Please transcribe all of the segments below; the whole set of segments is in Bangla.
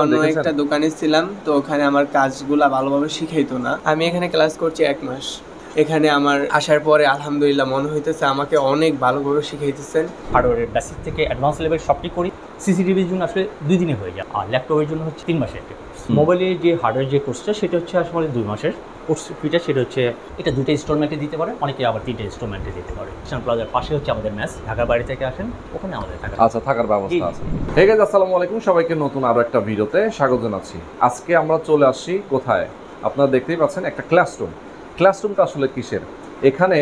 অন্য একটা দোকানে ছিলাম, তো ওখানে আমার কাজগুলা ভালোভাবে শিখাইতো না। আমি এখানে ক্লাস করছি 1 মাস। এখানে আমার আসার পরে আলহামদুলিল্লাহ মনে হইতেছে আমাকে অনেক ভালোভাবে শিখাইতেছেন। হার্ডওয়্যারের বেসিক থেকে অ্যাডভান্স লেভেল সবটি করি। সিসিটিভির জন্য আসলে 2 দিনে হয়ে যায়, আর ল্যাপটপের জন্য হচ্ছে 3 মাসের একটা কোর্স। মোবাইলের যে হার্ডওয়্যার যে কোর্সটা সেটা হচ্ছে আসলে 2 মাসের কোর্স ফিটা। সেটা হচ্ছে এটা 2টা ইনস্টলমেন্টে দিতে পারে, অনেকে আবার 3টা ইনস্টলমেন্টে দিতে পারে। কিষান প্লাজার পাশে হচ্ছে আমাদের ম্যাচ, ঢাকার বাড়ি থেকে আসেন ওখানে আমাদের থাকা। আচ্ছা, থাকার ব্যবস্থা আছে। হে গাইস, আসসালামু আলাইকুম, সবাইকে নতুন আরো একটা ভিডিওতে স্বাগত জানাচ্ছি। আজকে আমরা চলে আসছি কোথায়? আপনারা দেখতেই পাচ্ছেন একটা ক্লাসরুম। ক্লাসরুমটা আসলে কিসের? এখানে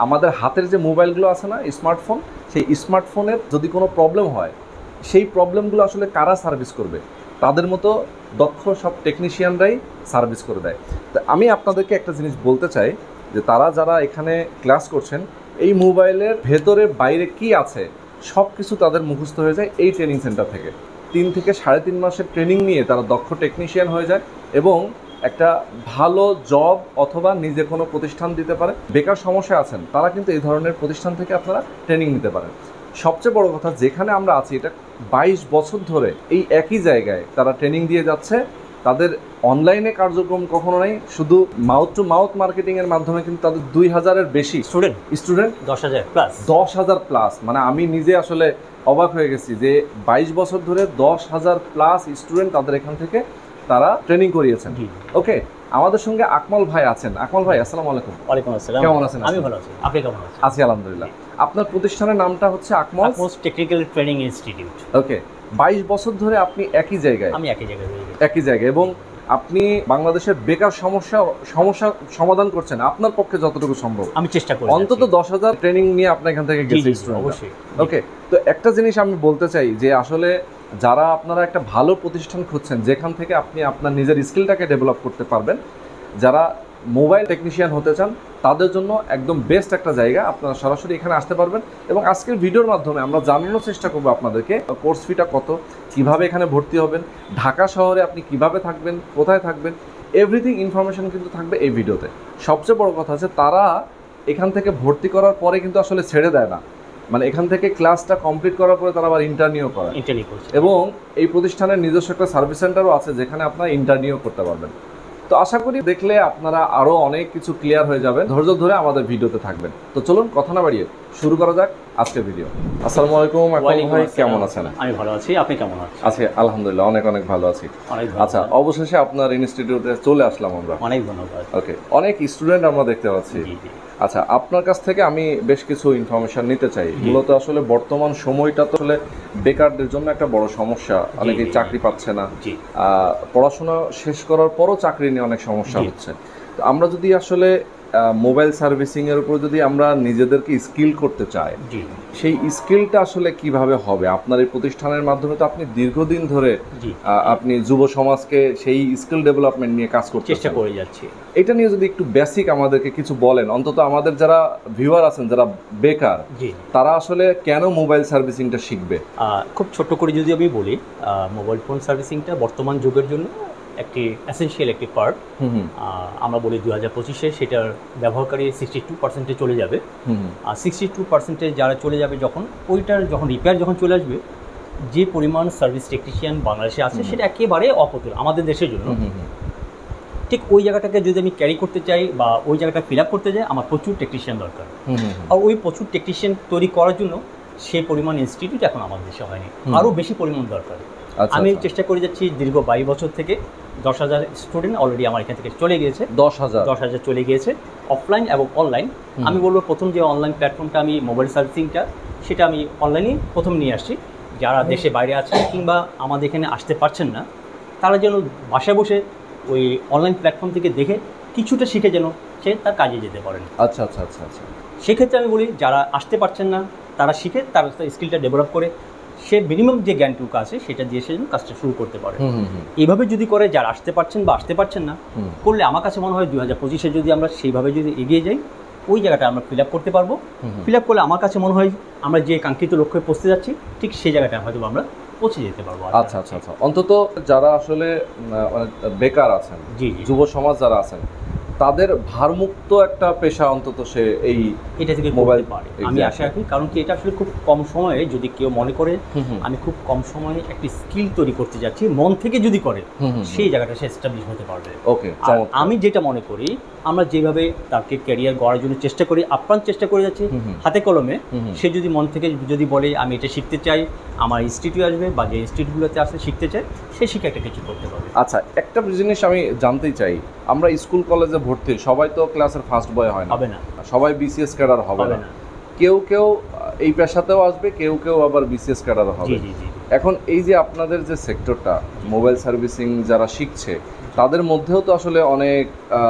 আমাদের হাতের যে মোবাইলগুলো আছে না, স্মার্টফোন, সেই স্মার্টফোনের যদি কোনো প্রবলেম হয়, সেই প্রবলেমগুলো আসলে কারা সার্ভিস করবে? তাদের মতো দক্ষ সব টেকনিশিয়ানরাই সার্ভিস করে দেয়। তো আমি আপনাদেরকে একটা জিনিস বলতে চাই যে তারা যারা এখানে ক্লাস করছেন, এই মোবাইলের ভেতরে বাইরে কি আছে সব কিছু তাদের মুখস্থ হয়ে যায় এই ট্রেনিং সেন্টার থেকে। 3 থেকে 3.5 মাসের ট্রেনিং নিয়ে তারা দক্ষ টেকনিশিয়ান হয়ে যায় এবং একটা ভালো জব অথবা নিজে কোনো প্রতিষ্ঠান দিতে পারে। বেকার সমস্যা আছেন তারা কিন্তু এই ধরনের প্রতিষ্ঠান থেকে আপনারা ট্রেনিং নিতে পারেন। সবচেয়ে বড় কথা, যেখানে আমরা আছি এটা 22 বছর ধরে এই একই জায়গায় তারা ট্রেনিং দিয়ে যাচ্ছে। তাদের অনলাইনে কার্যক্রম কখনো নেই, শুধু মাউথ টু মাউথ মার্কেটিংয়ের মাধ্যমে কিন্তু তাদের 2000-এর বেশি স্টুডেন্ট 10,000 প্লাস। মানে আমি নিজে আসলে অবাক হয়ে গেছি যে 22 বছর ধরে 10,000 প্লাস স্টুডেন্ট তাদের এখান থেকে তারা ট্রেনিং করিয়েছেন। ওকে, আমাদের সঙ্গে আকমল ভাই আছেন। আকমল ভাই, আসসালামু আলাইকুম। ওয়ালাইকুম আসসালাম। কেমন আছেন? আমি ভালো আছি, আপনি কেমন আছেন? আছি আলহামদুলিল্লাহ। আপনার প্রতিষ্ঠানের নামটা হচ্ছে আকমল টেকনিক্যাল ট্রেনিং ইনস্টিটিউট। ওকে, 22 বছর ধরে আপনি একই জায়গায় এবং আপনি বাংলাদেশের বেকার সমস্যা সমাধান করছেন আপনার পক্ষে যতটুকু সম্ভব। আমি চেষ্টা করি অন্তত 10,000 ট্রেনিং নিয়ে আপনি এখান থেকে গেছেন অবশ্যই। ওকে, তো একটা জিনিস আমি বলতে চাই যে আসলে যারা আপনারা একটা ভালো প্রতিষ্ঠান খুঁজছেন যেখান থেকে আপনি আপনার নিজের স্কিলটাকে ডেভেলপ করতে পারবেন, যারা মোবাইল টেকনিশিয়ান হতে চান তাদের জন্য একদম বেস্ট একটা জায়গা। আপনারা সরাসরি এখানে আসতে পারবেন এবং আজকের ভিডিওর মাধ্যমে আমরা জানানোর চেষ্টা করবো আপনাদেরকে কোর্স ফিটা কত, কিভাবে এখানে ভর্তি হবেন, ঢাকা শহরে আপনি কিভাবে থাকবেন, কোথায় থাকবেন, এভরিথিং ইনফরমেশন কিন্তু থাকবে এই ভিডিওতে। সবচেয়ে বড় কথা হচ্ছে তারা এখান থেকে ভর্তি করার পরে কিন্তু আসলে ছেড়ে দেয় না, মানে এখান থেকে ক্লাসটা কমপ্লিট করার পরে তারা আবার ইন্টারনিউ করে এবং এই প্রতিষ্ঠানের নিজস্ব একটা সার্ভিস সেন্টারও আছে যেখানে আপনারা ইন্টারনিউ করতে পারবেন। তো আশা করি দেখলে আপনারা আরও অনেক কিছু ক্লিয়ার হয়ে যাবে। ধৈর্য ধরে আমাদের ভিডিওতে থাকবেন। তো চলুন কথা না বাড়িয়ে শুরু করা যাক আজকের ভিডিও। আসসালামু আলাইকুম, আকমল ভাই কেমন আছেন? আমি ভালো আছি, আপনি কেমন আছেন? আছি আলহামদুলিল্লাহ, অনেক অনেক ভালো আছি। আচ্ছা, অবশেষে আপনার ইনস্টিটিউটে চলে আসলাম আমরা। অনেক ধন্যবাদ। ওকে, অনেক স্টুডেন্ট আমরা দেখতে পাচ্ছি। আচ্ছা, আপনার কাছ থেকে আমি বেশ কিছু ইনফরমেশন নিতে চাই। মূলত আসলে বর্তমান সময়টা তো আসলে বেকারদের জন্য একটা বড় সমস্যা, অনেকেই চাকরি পাচ্ছে না, পড়াশোনা শেষ করার পরও চাকরি নিয়ে অনেক সমস্যা হচ্ছে। তো আমরা যদি আসলে মোবাইল সার্ভিসিংয়ের উপর যদি আমরা নিজেদেরকে স্কিল করতে চাই, সেই স্কিলটা আসলে কিভাবে হবে? আপনার এই প্রতিষ্ঠানের মাধ্যমে তো আপনি দীর্ঘদিন ধরে আপনি যুব সমাজকে সেই স্কিল ডেভেলপমেন্ট নিয়ে কাজ করতে চেষ্টা করে যাচ্ছি। এটা নিয়ে যদি একটু বেসিক আমাদেরকে কিছু বলেন, অন্তত আমাদের যারা ভিউয়ার আছেন যারা বেকার, তারা আসলে কেন মোবাইল সার্ভিসিংটা শিখবে? খুব ছোট্ট করে যদি আমি বলি, মোবাইল ফোন সার্ভিসিংটা বর্তমান যুগের জন্য একটি এসেনশিয়াল একটি পার্ট। আমরা বলি 2025-এ সেটার ব্যবহারকারী 62% চলে যাবে। আর 62% যারা চলে যাবে যখন ওইটার যখন রিপেয়ার যখন চলে আসবে, যে পরিমাণ সার্ভিস টেকনিশিয়ান বাংলাদেশে আছে সেটা একেবারে অপ্রতুল আমাদের দেশের জন্য। ঠিক ওই জায়গাটাকে যদি আমি ক্যারি করতে চাই বা ওই জায়গাটা ফিল আপ করতে চাই, আমার প্রচুর টেকনিশিয়ান দরকার। আর ওই প্রচুর টেকনিশিয়ান তৈরি করার জন্য সেই পরিমাণ ইনস্টিটিউট এখন আমাদের দেশে হয়নি, আরও বেশি পরিমাণ দরকার। আমি চেষ্টা করে যাচ্ছি দীর্ঘ 22 বছর থেকে। 10,000 স্টুডেন্ট অলরেডি আমার এখান থেকে চলে গিয়েছে। 10,000 চলে গিয়েছে, অফলাইন এবং অনলাইন। আমি বলবো প্রথম যে অনলাইন প্ল্যাটফর্মটা আমি মোবাইল সার্ভিসিংটা, সেটা আমি অনলাইনেই প্রথম নিয়ে আসছি। যারা দেশে বাইরে আছেন কিংবা আমাদের এখানে আসতে পারছেন না, তারা যেন বাসায় বসে ওই অনলাইন প্ল্যাটফর্ম থেকে দেখে কিছুটা শিখে যেন সে তার কাজে যেতে পারেন। আচ্ছা আচ্ছা আচ্ছা আচ্ছা, সেক্ষেত্রে আমি বলি যারা আসতে পারছেন না তারা শিখে তার স্কিলটা ডেভেলপ করে সে মিনিমাম যে জ্ঞানটুকু আছে সেটা দিয়ে সে যেন কাজটা শুরু করতে পারে। এইভাবে যদি করে, যারা আসতে পারছেন বা আসতে পারছেন না করলে, আমার কাছে মনে হয় 2025-এ যদি আমরা সেইভাবে যদি এগিয়ে যাই, ওই জায়গাটা আমরা ফিল আপ করতে পারবো। ফিল আপ করলে আমার কাছে মনে হয় আমরা যে কাঙ্ক্ষিত লক্ষ্যে পৌঁছতে যাচ্ছি ঠিক সেই জায়গাটা হয়তো আমরা পৌঁছে যেতে পারবো। আচ্ছা আচ্ছা আচ্ছা, অন্তত যারা আসলে বেকার আছেন, যুব সমাজ যারা আছেন, তাদের ভারমুক্ত একটা পেশা অন্তত সে এই এটা থেকে মোবাইল মোবাইল পারে আমি আশা রাখি, কারণ কি এটা আসলে খুব কম সময়ে যদি কেউ মনে করে আমি খুব কম সময়ে একটি স্কিল তৈরি করতে যাচ্ছি, মন থেকে যদি করে সেই জায়গাটা সে এস্টাবলিশ হতে পারবে। ওকে, আর আমি যেটা মনে করি আমরা যেভাবে তাকে ক্যারিয়ার গড়ার জন্য চেষ্টা করি, আপ্রাণ চেষ্টা করে যাচ্ছি হাতে কলমে, সে যদি মন থেকে যদি বলে আমি এটা শিখতে চাই, আমার ইনস্টিটিউট আসবে বা যে ইনস্টিটিউটগুলোতে আসলে শিখতে চাই, সে শিখে একটা কিছু করতে পারবে। আচ্ছা, একটা জিনিস আমি জানতেই চাই, আমরা স্কুল কলেজে ভর্তি সবাই তো ক্লাসের ফার্স্ট বয় হয় না, হবে না, সবাই বিসিএস ক্যাডার হবে না, কেউ কেউ এই পেশাতেও আসবে, কেউ কেউ আবার বিসিএস ক্যাডার হবে। এখন এই যে আপনাদের যে সেক্টরটা মোবাইল সার্ভিসিং যারা শিখছে তাদের মধ্যেও তো আসলে অনেক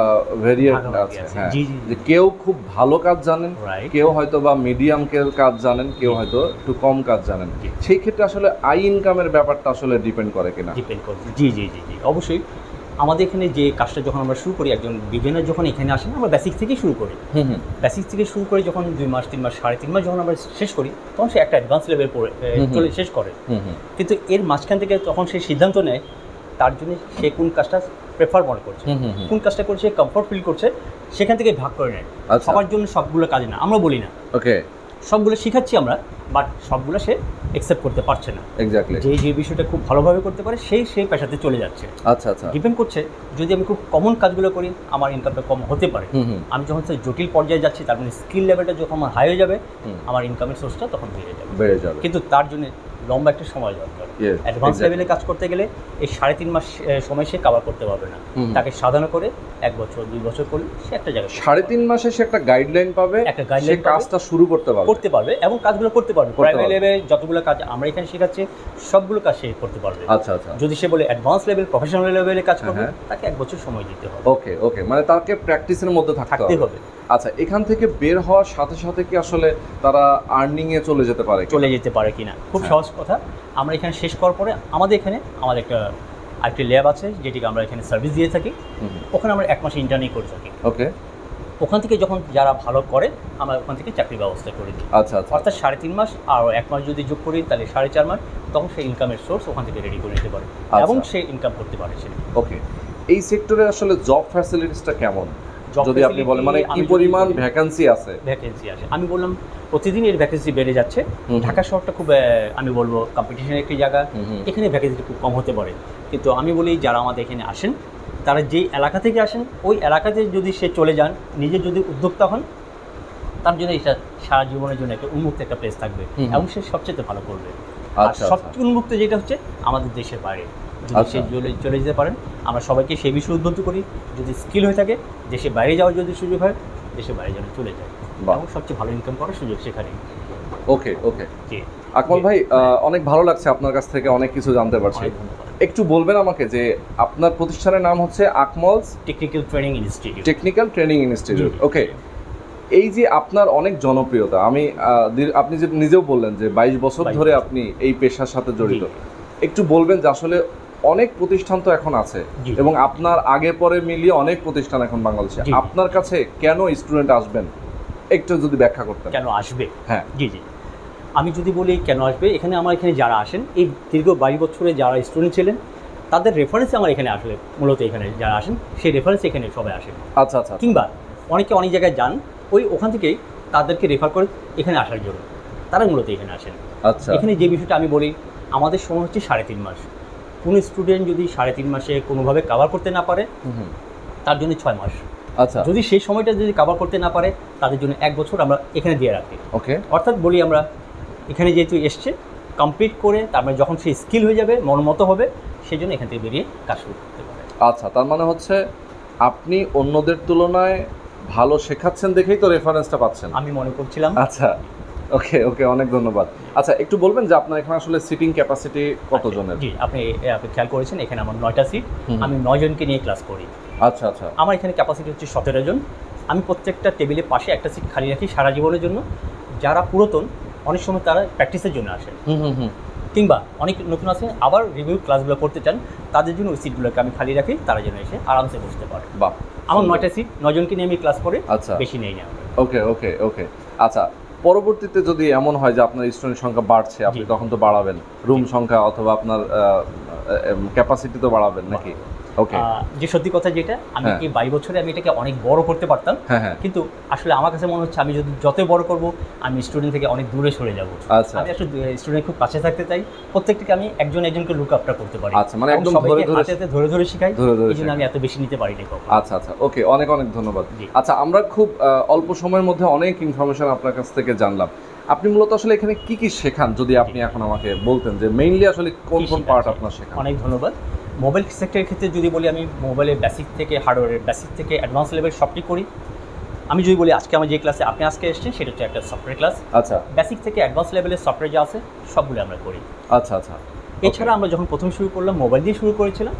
ভেরিয়েন্ট আছে, হ্যাঁ, যে কেউ খুব ভালো কাজ জানেন, কেউ হয়তো বা মিডিয়াম কাজ জানেন, কেউ হয়তো একটু কম কাজ জানেন, সেই ক্ষেত্রে আসলে আই ইনকামের ব্যাপারটা আসলে ডিপেন্ড করে কিনা? ডিপেন্ড করে, জি জি জি জি অবশ্যই। আমাদের এখানে যে কাজটা যখন আমরা শুরু করি, একজন বিগিনার যখন এখানে আসেন, আমরা বেসিক থেকেই শুরু করি, বেসিক থেকে শুরু করে যখন 2 মাস 3 মাস 3.5 মাস যখন আমরা শেষ করি, তখন সে একটা অ্যাডভান্স লেভেল পড়ে চলে শেষ করে। কিন্তু এর মাঝখান থেকে তখন সে সিদ্ধান্ত নেয় তার জন্য সে কোন কাজটা প্রেফার মনে করছে, কোন কাজটা করে সে কমফর্ট ফিল করছে, সেখান থেকে ভাগ করে নেয়। সবার জন্য সবগুলো কাজ না, আমরা বলি না ওকে সবগুলো শিখাচ্ছি আমরা, বাট সবগুলো সে অ্যাকসেপ্ট করতে পারছে না। এক্স্যাক্টলি, যে বিষয়টা খুব ভালোভাবে করতে পারে সেই পেশাতে চলে যাচ্ছে। আচ্ছা আচ্ছা, ডিপেন্ড করছে, যদি আমি খুব কমন কাজগুলো করি আমার ইনকামটা কম হতে পারে, আমি যখন জটিল পর্যায়ে যাচ্ছি তার মানে স্কিল লেভেলটা যখন আমার হাই হয়ে যাবে, আমার ইনকামের সোর্সটা তখন বেড়ে যাবে। কিন্তু তার জন্য লম্বা একটা সময় দরকার। অ্যাডভান্স লেভেলে কাজ করতে গেলে এই 3.5 মাস সময় সে কভার করতে পারবে না, তাকে সাধনা করে 1 বছর 2 বছর করলে সে একটা জায়গায় 3.5 মাসে সে একটা গাইডলাইন পাবে, সে কাজটা শুরু করতে পারবে এবং কাজগুলো করতে পারবে। প্রাইমারি লেভেলে যতগুলো কাজ আমরা এখানে শেখাচ্ছি সবগুলো কাজ সে করতে পারবে। আচ্ছা আচ্ছা, যদি সে বলে অ্যাডভান্স লেভেল প্রফেশনাল লেভেলে কাজ করবে, তাকে 1 বছর সময় দিতে হবে। ওকে ওকে, মানে তাকে প্র্যাকটিসের মধ্যে থাকতে হবে। আচ্ছা, এখান থেকে বের হওয়ার সাথে সাথে কি আসলে তারা আর্নিং এ চলে যেতে পারে কিনা? খুব সহজ কথা, আমরা এখানে শেষ করার পরে আমাদের একটা ল্যাব আছে যেটিকে আমরা এখানে সার্ভিস দিয়ে থাকি, ওখানে আমরা 1 মাস ইন্টার্নি করে থাকি। ওকে, ওখান থেকে যখন যারা ভালো করে আমরা ওখান থেকে চাকরির ব্যবস্থা করে দিই। আচ্ছা আচ্ছা, অর্থাৎ 3.5 মাস আর 1 মাস যদি যোগ করি তাহলে 4.5 মাস, তখন সেই ইনকামের সোর্স ওখান থেকে রেডি করে নিতে পারে এবং সে ইনকাম করতে পারে সে। ওকে, এই সেক্টরে আসলে জব ফ্যাসিলিটিসটা কেমন যদি আপনি বলেন, মানে কি পরিমাণ ভ্যাকেন্সি আছে? আমি বললাম প্রতিদিন এর ভ্যাকেন্সি বেড়ে যাচ্ছে। ঢাকা শহরটা খুব আমি বলবো কম্পিটিশনের একটি জায়গা, এখানে ভ্যাকেন্সি খুব কম হতে পারে, কিন্তু আমি বলি যারা আমাদের এখানে আসেন তারা যেই এলাকা থেকে আসেন ওই এলাকাতে যদি সে চলে যান, নিজে যদি উদ্যোক্তা হন, তার জন্য এটা সারা জীবনের জন্য একটা উন্মুক্ত একটা প্লেস থাকবে এবং সে সবচেয়ে ভালো করবে। আর সবচেয়ে উন্মুক্ত যেটা হচ্ছে আমাদের দেশের বাইরে, যদি সে চলে যেতে পারেন, আমরা সবাইকে সেই বিষয়ে উদ্বুদ্ধ করি, যদি স্কিল হয়ে থাকে দেশের বাইরে যাওয়ার যদি সুযোগ হয়, দেশের বাইরে যেন চলে যায় এবং সবচেয়ে ভালো ইনকাম করার সুযোগ সেখানে। ওকে ওকে, আকমল ভাই, অনেক ভালো লাগছে আপনার কাছ থেকে অনেক কিছু জানতে পারছি। একটু বলবেন আমাকে যে আপনার প্রতিষ্ঠানের নাম হচ্ছে আকমলস টেকনিক্যাল ট্রেনিং ইনস্টিটিউট। ওকে, এই যে আপনার অনেক জনপ্রিয়তা, আপনি যে নিজেও বললেন যে 22 বছর ধরে আপনি এই পেশার সাথে জড়িত, একটু বলবেন যে আসলে অনেক প্রতিষ্ঠান তো এখন আছে এবং আপনার আগে পরে মিলিয়ে অনেক প্রতিষ্ঠান এখন বাংলাদেশে, আপনার কাছে কেন স্টুডেন্ট আসবেন একটু যদি ব্যাখ্যা করতেন। কেন আসবে? হ্যাঁ, জি, আমি যদি বলি কেন আসবে, আমার এখানে যারা আসেন এই দীর্ঘ 22 বছরে যারা স্টুডেন্ট ছিলেন তাদের রেফারেন্সে আমার এখানে আসলে মূলত এখানে যারা আসেন সেই রেফারেন্সে এখানে সবাই আসেন। আচ্ছা আচ্ছা, কিংবা অনেকে অনেক জায়গায় যান, ওখান থেকেই তাদেরকে রেফার করে এখানে আসার জন্য তারা মূলত এখানে আসেন। আচ্ছা, এখানে যে বিষয়টা আমি বলি, আমাদের সময় হচ্ছে 3.5 মাস। কোনো স্টুডেন্ট যদি 3.5 মাসে কোনোভাবে কভার করতে না পারে তার জন্য 6 মাস। আচ্ছা, যদি সেই সময়টা যদি কভার করতে না পারে তাদের জন্য 1 বছর আমরা এখানে দিয়ে রাখি। ওকে, অর্থাৎ বলি আমরা এখানে যেহেতু এসছে কমপ্লিট করে তারপরে যখন সে স্কিল হয়ে যাবে, মনমতো হবে, সেই জন্য এখান থেকে বেরিয়ে কাজ শুরু করতে পারে। আচ্ছা, তার মানে হচ্ছে আপনি অন্যদের তুলনায় ভালো শেখাচ্ছেন দেখেই তো রেফারেন্সটা পাচ্ছেন, আমি মনে করছিলাম। আচ্ছা, ওকে ওকে, অনেক ধন্যবাদ। আচ্ছা, একটু বলবেন যে আপনার এখানে আসলে সিটিং ক্যাপাসিটি কতজনের? জি, আপনি খেয়াল করেছেন এখানে আমার 9টা সিট, আমি 9 জনকে নিয়ে ক্লাস করি। আচ্ছা আচ্ছা, আমার এখানে ক্যাপাসিটি হচ্ছে 17 জন। আমি প্রত্যেকটা টেবিলের পাশে একটা সিট খালি রাখি সারা জীবনের জন্য। যারা পুরাতন অনেক সময় তারা প্র্যাকটিসের জন্য আসেন, কিংবা অনেক নতুন আছে আবার রিভিউ ক্লাসগুলো করতে চান, তাদের জন্য ওই সিটগুলোকে আমি খালি রাখি, তারা যেন এসে আরামসে বসতে পারে। বাহ, আমার 9টা সিট, 9 জনকে নিয়ে আমি ক্লাস করি। আচ্ছা, বেশি নেই না। ওকে ওকে ওকে, আচ্ছা, পরবর্তীতে যদি এমন হয় যে আপনার স্টুডেন্ট সংখ্যা বাড়ছে, আপনি তখন তো বাড়াবেন রুম সংখ্যা অথবা আপনার ক্যাপাসিটি তো বাড়াবেন নাকি? ওকে যে সত্যি কথা যেটা আমি হ্যাঁ। এই 22 বছরে আমি এটাকে অনেক বড় করতে পারতাম, হ্যাঁ হ্যাঁ কিন্তু আসলে আমার কাছে মনে হচ্ছে আমি যদি যতই বড় করব আমি স্টুডেন্ট থেকে অনেক দূরে সরে যাব। আচ্ছা আমি আসলে স্টুডেন্ট খুব কাছে থাকতে চাই, প্রত্যেকটাকে আমি একজনকে লুক আপটা করতে পারি। আচ্ছা, মানে এবং একদম সবাইকে ধরে ধরে হাতে হাতে ধরে ধরে শেখাই, ধরে ধরে এই জন্য আমি শেখাই। এত বেশি নিতে পারি না কখনো। আচ্ছা আচ্ছা, ওকে, অনেক অনেক ধন্যবাদ। জি। আচ্ছা, আমরা খুব অল্প সময়ের মধ্যে অনেক ইনফরমেশন আপনার কাছ থেকে জানলাম। আপনি মূলত আসলে এখানে কি কি শেখান, যদি আপনি এখন আমাকে বলতেন যে মেইনলি আসলে কোন কি কোন শেখাচ্ছি? পার্ট আপনার শেখান? অনেক ধন্যবাদ। মোবাইল সেক্টরের ক্ষেত্রে যদি বলি, আমি মোবাইলের বেসিক থেকে হার্ডওয়্যারের বেসিক থেকে অ্যাডভান্স লেভেল সবটি করি। আমি যদি বলি আজকে আমার যে ক্লাসে আপনি আজকে এসেছেন সেটা হচ্ছে একটা সফটওয়্যার ক্লাস। আচ্ছা বেসিক থেকে অ্যাডভান্স লেভেলের সফটওয়্যার যা আছে সবগুলো আমরা করি। আচ্ছা আচ্ছা, এছাড়া আমরা যখন প্রথম শুরু করলাম মোবাইল দিয়ে শুরু করেছিলাম,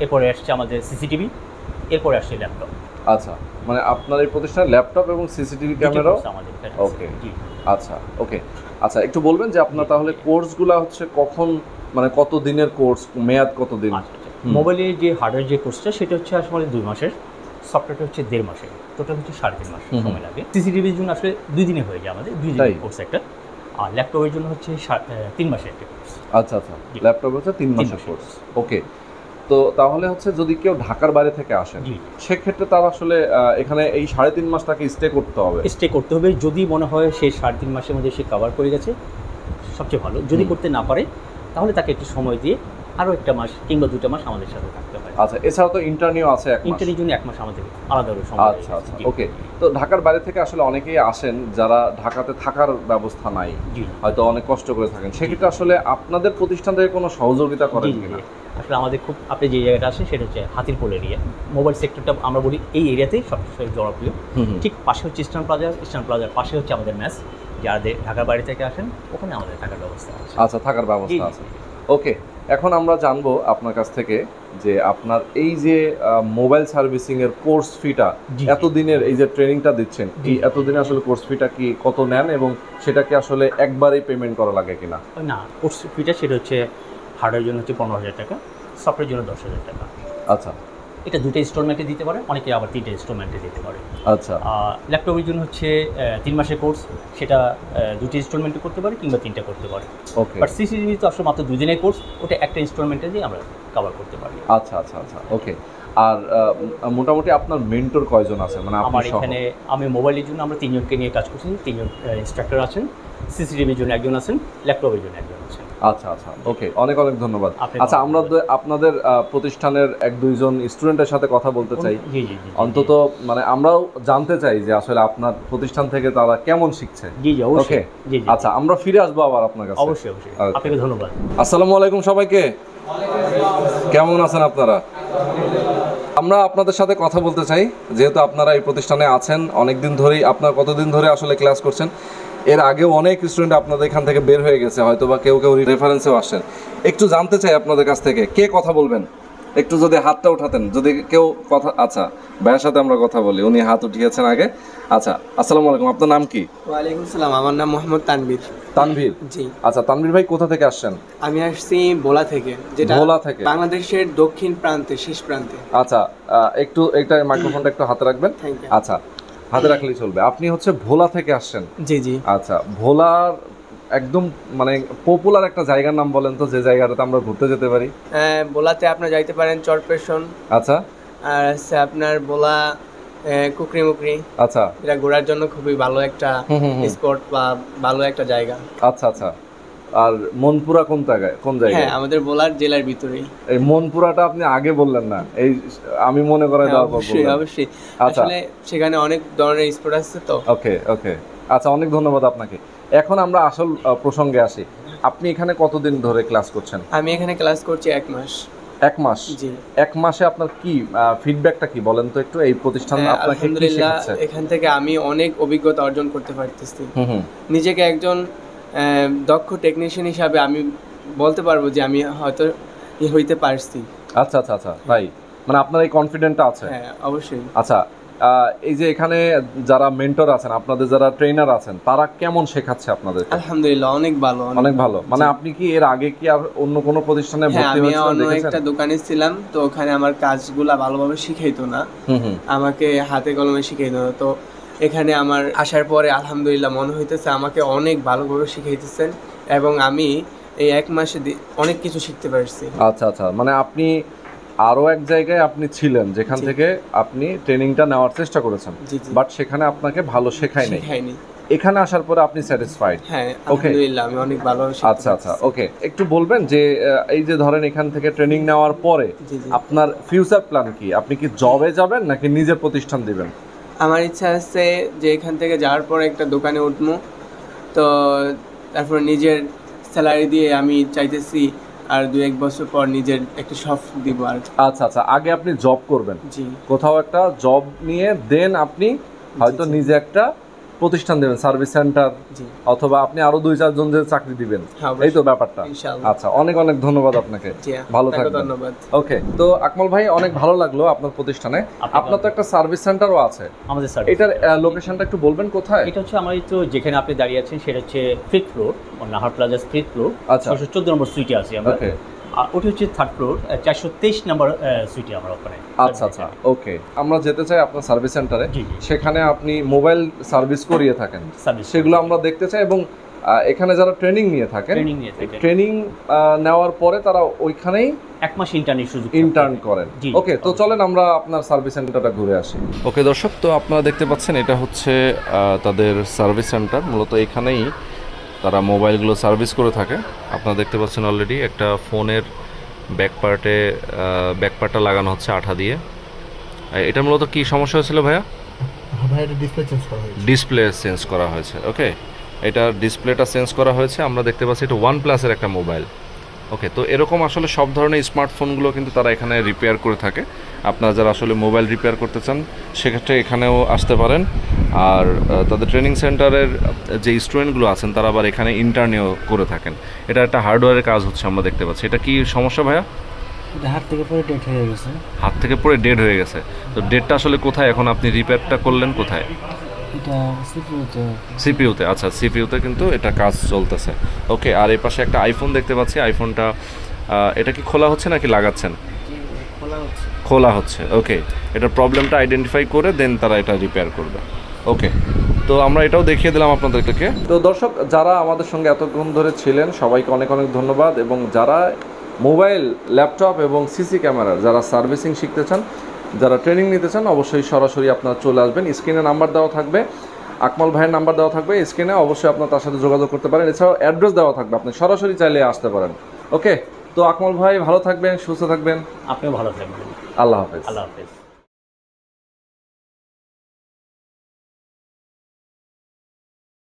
এরপরে আসছে আমাদের সিসিটিভি, এরপরে আসছে ল্যাপটপ। আচ্ছা, মানে আপনার এই প্রতিষ্ঠানে ল্যাপটপ এবং সিসিটিভি ক্যামেরাও? আমাদের এখানে ওকে। জি। আচ্ছা ওকে, আচ্ছা একটু বলবেন যে আপনার তাহলে কোর্সগুলো হচ্ছে কখন, মানে কত দিনের কোর্স, মেয়াদ কত দিন? আচ্ছা আচ্ছা, মোবাইলের যে হার্ডওয়্যার যে কোর্সটা সেটা হচ্ছে আসলে 2 মাসের, সফটওয়্যারটা হচ্ছে 1.5 মাসের, টোটাল হচ্ছে 3.5 মাস সময় লাগে। সিসিটিভির জন্য আসলে 2 দিনে হয়ে যায় আমাদের, 2 দিনের কোর্স একটা। আর ল্যাপটপের জন্য হচ্ছে 3 মাসের একটা কোর্স। আচ্ছা আচ্ছা, ল্যাপটপ হচ্ছে 3 মাসের কোর্স। ওকে, তো তাহলে হচ্ছে যদি কেউ ঢাকার বাইরে থেকে আসেন জি। সেক্ষেত্রে তার আসলে এখানে এই 3.5 মাস তাকে স্টে করতে হবে? স্টে করতে হবে, যদি মনে হয় সে 3.5 মাসের মধ্যে সে কভার করে গেছে সবচেয়ে ভালো। যদি করতে না পারে তাহলে তাকে একটু সময় দিয়ে আরও 1 মাস কিংবা 2 মাস আমাদের সাথে থাকতে হয়। আচ্ছা, এছাড়া তো ইন্টারনিউ আছে 1 মাস? ইন্টারভিউর জন্য 1 মাস আমাদের আলাদা সময় আচ্ছা আচ্ছা, ওকে। তো ঢাকার বাইরে থেকে আসলে অনেকেই আসেন যারা ঢাকাতে থাকার ব্যবস্থা নাই, জি। হয়তো অনেক কষ্ট করে থাকেন, সেক্ষেত্রে আসলে আপনাদের প্রতিষ্ঠান থেকে কোনো সহযোগিতা করেন জি, কিনা? আসলে আমাদের খুব, আপনি যে জায়গাটা আসেন সেটা হচ্ছে হাতিরপুল এরিয়া। মোবাইল সেক্টরটা আমরা বলি এই এরিয়াতেই সবচেয়ে জনপ্রিয়। ঠিক পাশে হচ্ছে ইস্টার্ন প্লাজার পাশে হচ্ছে আমাদের ম্যাচ। যাদের ঢাকার বাইরে থেকে আসেন ওখানে আমাদের থাকার ব্যবস্থা আছে। আচ্ছা, থাকার ব্যবস্থা জি, আছে। ওকে, এখন আমরা জানবো আপনার কাছ থেকে যে আপনার এই যে মোবাইল সার্ভিসিং এর কোর্স ফিটা, জি। এতদিনের এই যে ট্রেনিংটা দিচ্ছেন, এই এতদিনে আসলে কোর্স ফিটা কি কত নেন এবং সেটা কি আসলে একবারেই পেমেন্ট করা লাগে কিনা? না, কোর্স ফিটা সেটা হচ্ছে হার্ডওয়্যারের জন্য হচ্ছে 15,000 টাকা, সফটওয়্যারের জন্য 10,000 টাকা। আচ্ছা এটা 2টা ইনস্টলমেন্টে দিতে পারে, অনেকে আবার 3টা ইনস্টলমেন্টে দিতে পারে। আচ্ছা ল্যাপটপের জন্য হচ্ছে 3 মাসের কোর্স, সেটা 2টি ইনস্টলমেন্টে করতে পারে কিংবা 3টা করতে পারে। ওকে, বাট সিসিটিভি তো আসলে মাত্র 2 দিনের কোর্স, ওটা একটা ইনস্টলমেন্টে দিয়ে আমরা কভার করতে পারি। আচ্ছা আচ্ছা আচ্ছা, ওকে। আর মোটামুটি আপনার মেন্টর কয়জন আছে, মানে আপনি আমার সহ? এখানে আমি মোবাইলের জন্য আমরা 3 জনকে নিয়ে কাজ করছি, 3 জন ইনস্ট্রাক্টর আছেন, সিসিটিভির জন্য 1 জন আছেন, ল্যাপটপের জন্য 1 জন আছেন। আচ্ছা আচ্ছা, ওকে, অনেক অনেক ধন্যবাদ। আপনি আচ্ছা, ভালো আমরা আপনাদের প্রতিষ্ঠানের 1-2 জন স্টুডেন্টের সাথে কথা বলতে চাই। জি জি জি, অন্তত মানে আমরাও জানতে চাই যে আসলে আপনার প্রতিষ্ঠান থেকে তারা কেমন শিখছে। জি জি, অবশ্যই। ওকে, জি জি, আচ্ছা, আমরা ফিরে আসবো আবার আপনার কাছে। অবশ্যই অবশ্যই, Okay. আপনাকে ধন্যবাদ। আসসালামু আলাইকুম সবাইকে, কেমন আছেন আপনারা? আমরা আপনাদের সাথে কথা বলতে চাই, যেহেতু আপনারা এই প্রতিষ্ঠানে আছেন অনেক দিন ধরেই। আপনার কতদিন ধরে আসলে ক্লাস করছেন? এর আগেও অনেক স্টুডেন্ট আপনাদের এখান থেকে বের হয়ে গেছে, হয়তো বা কেউ কেউ রেফারেন্সেও আসছেন। একটু জানতে চাই আপনাদের কাছ থেকে কে কথা বলবেন, একটু যদি হাতটা উঠাতেন, যদি কেউ কথা। আচ্ছা, ভাইয়ের সাথে আমরা কথা বলি, উনি হাত উঠিয়েছেন আগে। আচ্ছা, আসসালামু আলাইকুম, আপনার নাম কি? ওয়ালাইকুম সালাম, আমার নাম মোহাম্মদ তানভীর। তানভীর? জি। আচ্ছা, তানভীর ভাই কোথা থেকে আসছেন? আমি আসছি ভোলা থেকে, যেটা ভোলা থেকে? বাংলাদেশের দক্ষিণ প্রান্তে, শেষ প্রান্তে। আচ্ছা, একটু এটা মাইক্রোফোনটা একটু হাতে রাখবেন। Thank you. আচ্ছা, হাতে রাখলেই চলবে। আপনি হচ্ছে ভোলা থেকে আসছেন? জি জি। আচ্ছা, ভোলার একদম মানে পপুলার একটা জায়গার নাম বলেন তো, যে জায়গাটাতে আমরা ঘুরতে যেতে পারি। ভোলাতে আপনার যাইতে পারেন চরপেশন, আচ্ছা আর আছে আপনার ভোলা কুকরি মুকরি। আচ্ছা, এটা ঘোরার জন্য খুবই ভালো একটা স্পট বা ভালো একটা জায়গা। আচ্ছা আচ্ছা। আর মনপুরা কোন জায়গায়, কোন জায়গায়? হ্যাঁ, আমাদের ভোলার জেলার ভিতরেই। এই মনপুরাটা আপনি আগে বললেন না, এই আমি মনে করে দেওয়ার পর অবশ্যই বললেন। অবশ্যই, আচ্ছা। আসলে সেখানে অনেক ধরনের স্পট আছে তো। ওকে ওকে, আচ্ছা, অনেক ধন্যবাদ আপনাকে। এখন আমরা আসল প্রসঙ্গে আসি। আপনি এখানে কতদিন ধরে ক্লাস করছেন? আমি এখানে ক্লাস করছি 1 মাস। 1 মাস? জি। 1 মাসে আপনার কি ফিডব্যাকটা কি বলেন তো একটু, এই প্রতিষ্ঠান আপনাকে কি আলহামদুলিল্লাহ, শেখাচ্ছে? এখান থেকে আমি অনেক অভিজ্ঞতা অর্জন করতে পারতেছি। হুম, নিজেকে একজন দক্ষ টেকনিশিয়ান হিসাবে আমি বলতে পারবো যে আমি হয়তো হইতে পারছি। আচ্ছা আচ্ছা আচ্ছা, তাই? মানে আপনার এই কনফিডেন্টটা আছে? হ্যাঁ, অবশ্যই। আচ্ছা, এই যে এখানে যারা মেন্টর আছেন, আপনাদের যারা ট্রেনার আছেন, তারা কেমন শেখাচ্ছে আপনাদের? আলহামদুলিল্লাহ, অনেক ভালো। অনেক ভালো। মানে আপনি কি এর আগে কি আর অন্য কোনো প্রতিষ্ঠানে হ্যাঁ, ভর্তি আমি হয়েছিলেন, অন্য দেখেছেন? একটা দোকানে ছিলাম, তো ওখানে আমার কাজগুলা ভালোভাবে শিখাইতো না, হুম, আমাকে হাতে কলমে শিখাইতো না। তো এখানে আমার আসার পরে আলহামদুলিল্লাহ মনে হইতেছে আমাকে অনেক ভালোভাবে শিখাইতেছেন, এবং আমি এই 1 মাসে অনেক কিছু শিখতে পারছি। আচ্ছা আচ্ছা, মানে আপনি আরো এক জায়গায় আপনি ছিলেন যেখান জি। থেকে আপনি ট্রেনিংটা নেওয়ার চেষ্টা করেছেন, জি জি বাট সেখানে আপনাকে ভালো শেখায় নাই। শেখায়নি। এখানে আসার পরে আপনি স্যাটিসফাইড? হ্যাঁ Okay. আলহামদুলিল্লাহ আমি অনেক ভালো শিখতে আচ্ছা আচ্ছা, পারতেছি। ওকে। একটু বলবেন যে এই যে ধরেন এখান থেকে ট্রেনিং নেওয়ার পরে জি জি আপনার ফিউচার প্ল্যান কি? আপনি কি জবে যাবেন নাকি নিজের প্রতিষ্ঠান দিবেন? আমার ইচ্ছা আছে যে এখান থেকে যাওয়ার পর একটা দোকানে উঠবো, তো তারপর নিজের স্যালারি দিয়ে আমি চাইতেছি আর 2-1 বছর পর নিজের একটা শপ দিব আর কি। আচ্ছা আচ্ছা, আগে আপনি জব করবেন, জি কোথাও একটা জব নিয়ে দেন আপনি হয়তো জি। নিজে একটা প্রতিষ্ঠান দেবেন, সার্ভিস সেন্টার, জি অথবা আপনি আরো 2-4 জনদের চাকরি দিবেন, হ্যাঁ, এই তো ব্যাপারটা। ইনশাআল্লাহ। আচ্ছা, অনেক অনেক ধন্যবাদ আপনাকে, জি ভালো আপনাকে থাকবেন। ধন্যবাদ। ওকে, তো আকমল ভাই অনেক ভালো লাগলো আপনার প্রতিষ্ঠানে। আপনার তো একটা সার্ভিস সেন্টারও আছে, আমাদের স্যার এটার লোকেশনটা একটু বলবেন কোথায়? এটা হচ্ছে আমার তো যেখানে আপনি দাঁড়িয়ে আছেন সেটা হচ্ছে 5th floor, Nahar plaza 5th floor, আচ্ছা। 614 নম্বর সুইটে আছি আমরা। ওকে, আর ওটা হচ্ছে 3rd ফ্লোর, 423 নম্বর সুইটে আমরা ওখানে। আচ্ছা আচ্ছা, ওকে। আমরা যেতে চাই আপনার সার্ভিস সেন্টারে, জি, জি। সেখানে আপনি মোবাইল সার্ভিস করিয়ে থাকেন, সার্ভিস সেগুলো আমরা দেখতে চাই। এবং এখানে যারা ট্রেনিং নিয়ে থাকেন, ট্রেনিং নিয়ে থাকেন, ট্রেনিং নেওয়ার পরে তারা ওইখানেই 1 মাস ইন্টার্নের সুযোগ ইন্টার্ন করেন। জি। ওকে, তো চলেন আমরা আপনার সার্ভিস সেন্টারটা ঘুরে আসি। ওকে দর্শক, তো আপনারা দেখতে পাচ্ছেন এটা হচ্ছে তাদের সার্ভিস সেন্টার। মূলত এখানেই তারা মোবাইলগুলো সার্ভিস করে থাকে। আপনারা দেখতে পাচ্ছেন অলরেডি একটা ফোনের ব্যাকপার্টটা লাগানো হচ্ছে আঠা দিয়ে। এটা মূলত কি সমস্যা হয়েছিল ভাইয়া? ডিসপ্লে চেঞ্জ করা হয়েছে। ওকে, এটা ডিসপ্লেটা চেঞ্জ করা হয়েছে। আমরা দেখতে পাচ্ছি এটা OnePlus-এর একটা মোবাইল। ওকে, তো এরকম আসলে সব ধরনের স্মার্টফোনগুলো কিন্তু তারা এখানে রিপেয়ার করে থাকে। আপনারা যারা আসলে মোবাইল রিপেয়ার করতে চান সেক্ষেত্রে এখানেও আসতে পারেন। আর তাদের ট্রেনিং সেন্টারের যে স্টুডেন্টগুলো আছেন তারা আবার এখানে ইন্টার্নেও করে থাকেন। এটা একটা হার্ডওয়্যারের কাজ হচ্ছে আমরা দেখতে পাচ্ছি। এটা কি সমস্যা ভাইয়া? হাত থেকে পরে ডেট হয়ে গেছে। হাত থেকে পড়ে ডেড হয়ে গেছে। তো ডেডটা আসলে কোথায়? এখন আপনি রিপেয়ারটা করলেন কোথায়? এটা সিপিইউতে। সিপিইউতে। আচ্ছা, সিপিইউতে কিন্তু এটা কাজ চলতেছে। ওকে, আর এই পাশে একটা আইফোন দেখতে পাচ্ছি। আইফোনটা এটা কি খোলা হচ্ছে নাকি লাগাচ্ছেন? খোলা হচ্ছে। খোলা হচ্ছে। ওকে, এটার প্রবলেমটা আইডেন্টিফাই করে দেন তারা এটা রিপেয়ার করবে। ওকে, তো আমরা এটাও দেখিয়ে দিলাম আপনাদেরকে। তো দর্শক, যারা আমাদের সঙ্গে এতক্ষণ ধরে ছিলেন সবাইকে অনেক অনেক ধন্যবাদ। এবং যারা মোবাইল, ল্যাপটপ এবং সিসি ক্যামেরার যারা সার্ভিসিং শিখতে চান, যারা ট্রেনিং নিতে চান, অবশ্যই সরাসরি আপনারা চলে আসবেন। স্ক্রিনে নাম্বার দেওয়া থাকবে, আকমল ভাইয়ের নাম্বার দেওয়া থাকবে স্ক্রিনে, অবশ্যই আপনার তার সাথে যোগাযোগ করতে পারেন। এছাড়াও অ্যাড্রেস দেওয়া থাকবে, আপনি সরাসরি চাইলে আসতে পারেন। ওকে, তো আকমল ভাই ভালো থাকবেন, সুস্থ থাকবেন। আপনিও ভালো থাকবেন। আল্লাহ হাফেজ। আল্লাহ হাফেজ।